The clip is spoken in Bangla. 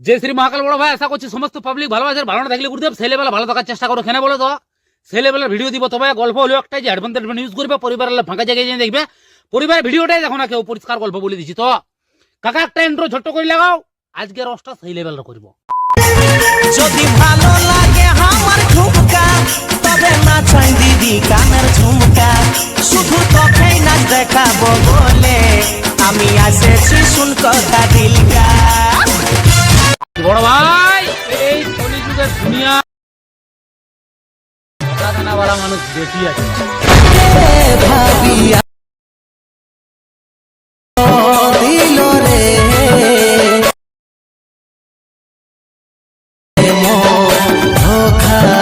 জয় শ্রী মহাকাল বড় ভাই, আশা করছি সমস্ত পাবলিক ভালো আছে। ভালো না থাকলে গুরুদেব ছেলেবেলা ভালো থাকার চেষ্টা করো। কেন বলো তো, ছেলেবেলার ভিডিও দিব তবে গল্প হলো একটাই যে অ্যাডভান্টেজ ইউজ করবে, পরিবারের ফাঁকা জায়গায় যেয়ে দেখবে। পরিবারের ভিডিওটাই দেখো না কেউ, পরিষ্কার গল্প বলে দিচ্ছি। তো কাকা একটা ইন্ট্রো ছোট্ট করে লাগাও, আজকের রসটা সেই লেভেলের করবো। যদি ভালো লাগে আমার ঝুমকা, তবে না চাই দিদি কানের ঝুমকা। শুধু তোকেই নাচ দেখাবো বলে আমি এসেছি, শুন কথা দিলকা। বড় ভাই, এই কলিযুগের দুনিয়া জানাওয়ালা মানুষ বেশি আছে। ভাবিয়া দিল রে ধোখা